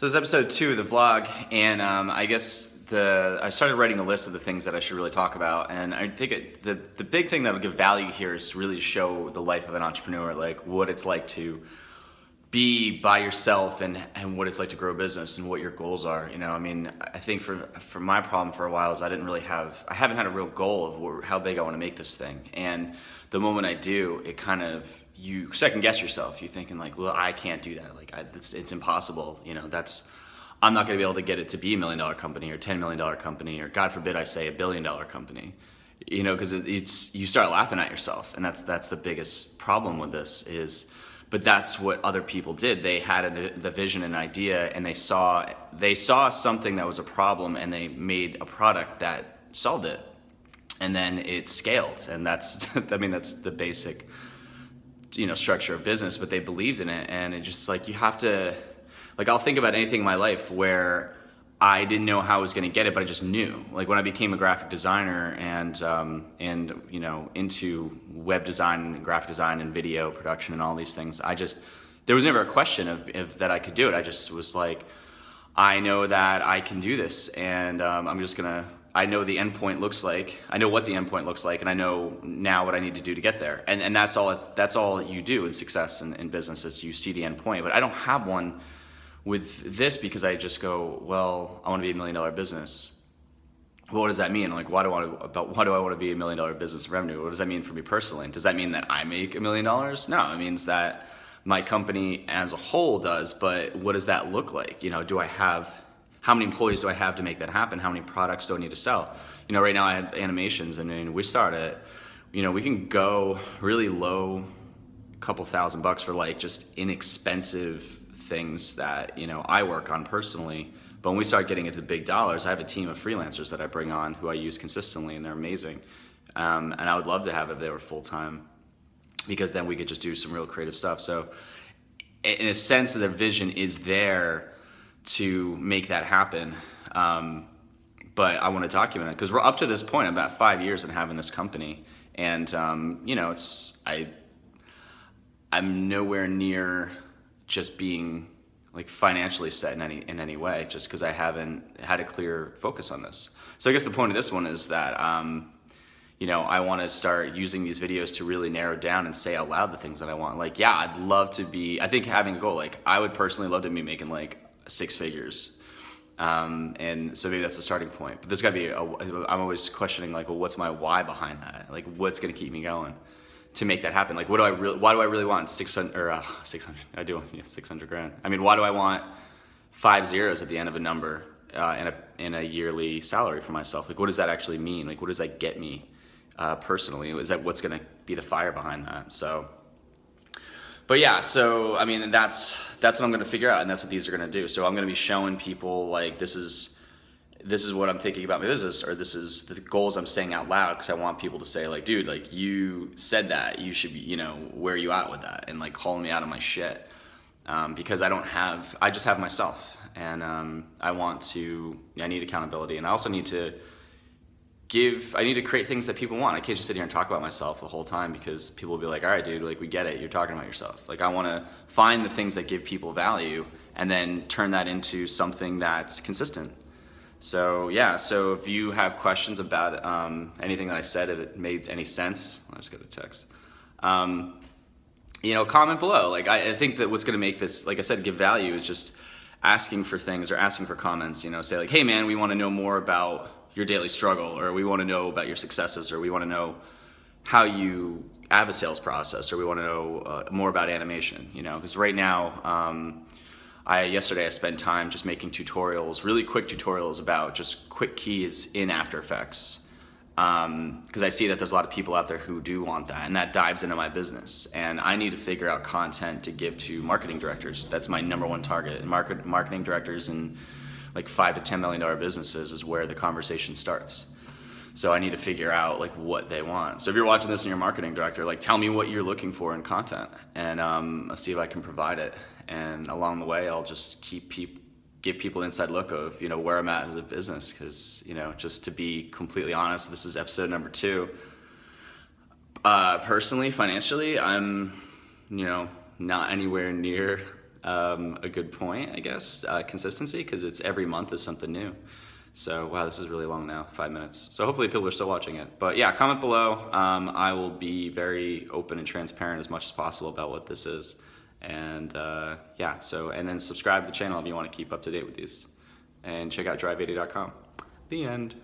So this is episode 2 of the vlog, and I guess I started writing a list of the things that I should really talk about, and I think the big thing that will give value here is really show the life of an entrepreneur, like what it's like to be by yourself and what it's like to grow a business and what your goals are. You know, I mean, I think for my problem for a while is I haven't had a real goal of how big I want to make this thing, and the moment I do, it kind of, you second guess yourself. You're thinking like, well, I can't do that. Like, it's impossible. You know, I'm not going to be able to get it to be $1 million company or $10 million company, or God forbid I say $1 billion company. You know, because you start laughing at yourself, and that's the biggest problem with this is. But that's what other people did. They had the vision and idea, and they saw something that was a problem, and they made a product that solved it, and then it scaled. And that's that's the basic, structure of business. But they believed in it, and it just like, you have to, like, I'll think about anything in my life where I didn't know how I was going to get it, but I just knew. Like when I became a graphic designer and into web design and graphic design and video production and all these things, there was never a question of that I could do it. I just was like, I know that I can do this, and I know the end point looks like. I know what the end point looks like, and I know now what I need to do to get there. And that's all you do in success in business, is you see the end point. But I don't have one with this, because I just go, well, I want to be $1 million business. Well, what does that mean? Like, why do I want to be $1 million business revenue? What does that mean for me personally? Does that mean that I make $1 million? No, it means that my company as a whole does. But what does that look like? How many employees do I have to make that happen? How many products do I need to sell? Right now I have animations, and we start at, we can go really low, a couple $1,000 for like just inexpensive things that I work on personally. But when we start getting into the big dollars, I have a team of freelancers that I bring on who I use consistently, and they're amazing. And I would love to have it if they were full time, because then we could just do some real creative stuff. So in a sense, the vision is there to make that happen. But I want to document it, because we're up to this point, about 5 years in having this company, and I'm nowhere near just being like financially set in any way, just because I haven't had a clear focus on this. So I guess the point of this one is that I want to start using these videos to really narrow down and say out loud the things that I want. Like, yeah, I'd love to be, I think having a goal, like I would personally love to be making like 6 figures. And so maybe that's the starting point. But there's gotta be I'm always questioning, like, well, what's my why behind that? Like, what's gonna keep me going to make that happen? Like, why do I really want 600 or 600? I do, yeah, 600 grand. I mean, why do I want 5 zeros at the end of a number in a yearly salary for myself? Like, what does that actually mean? Like, what does that get me personally? Is that what's gonna be the fire behind that? So, but yeah, so I mean, that's what I'm gonna figure out, and that's what these are gonna do. So I'm gonna be showing people, like, this is what I'm thinking about my business, or this is the goals I'm saying out loud, because I want people to say, like, dude, like, you said that, you should be, where are you at with that? And like calling me out of my shit, because I just have myself, and I need accountability, and I also need to create things that people want. I can't just sit here and talk about myself the whole time, because people will be like, all right, dude, like, we get it, you're talking about yourself. Like, I want to find the things that give people value and then turn that into something that's consistent. So yeah, so if you have questions about anything that I said, if it made any sense, I'll just get a text. Comment below. Like, I think that what's going to make this, like I said, give value is just asking for things, or asking for comments. Say like, hey man, we want to know more about your daily struggle, or we want to know about your successes, or we want to know how you have a sales process, or we want to know more about animation. Because right now, yesterday I spent time just making tutorials, really quick tutorials about just quick keys in After Effects, because I see that there's a lot of people out there who do want that, and that dives into my business, and I need to figure out content to give to marketing directors. That's my #1 target. And marketing directors in like $5 to $10 million businesses is where the conversation starts. So I need to figure out like what they want. So if you're watching this and you're a marketing director, like, tell me what you're looking for in content, and I'll see if I can provide it. And along the way, I'll just give people an inside look of where I'm at as a business. Because just to be completely honest, this is episode number 2. Personally, financially, I'm not anywhere near a good point, I guess. Consistency, because it's every month is something new. So, wow, this is really long now, 5 minutes. So hopefully people are still watching it. But yeah, comment below. I will be very open and transparent as much as possible about what this is. And yeah, and then subscribe to the channel if you want to keep up to date with these. And check out drive80.com. The end.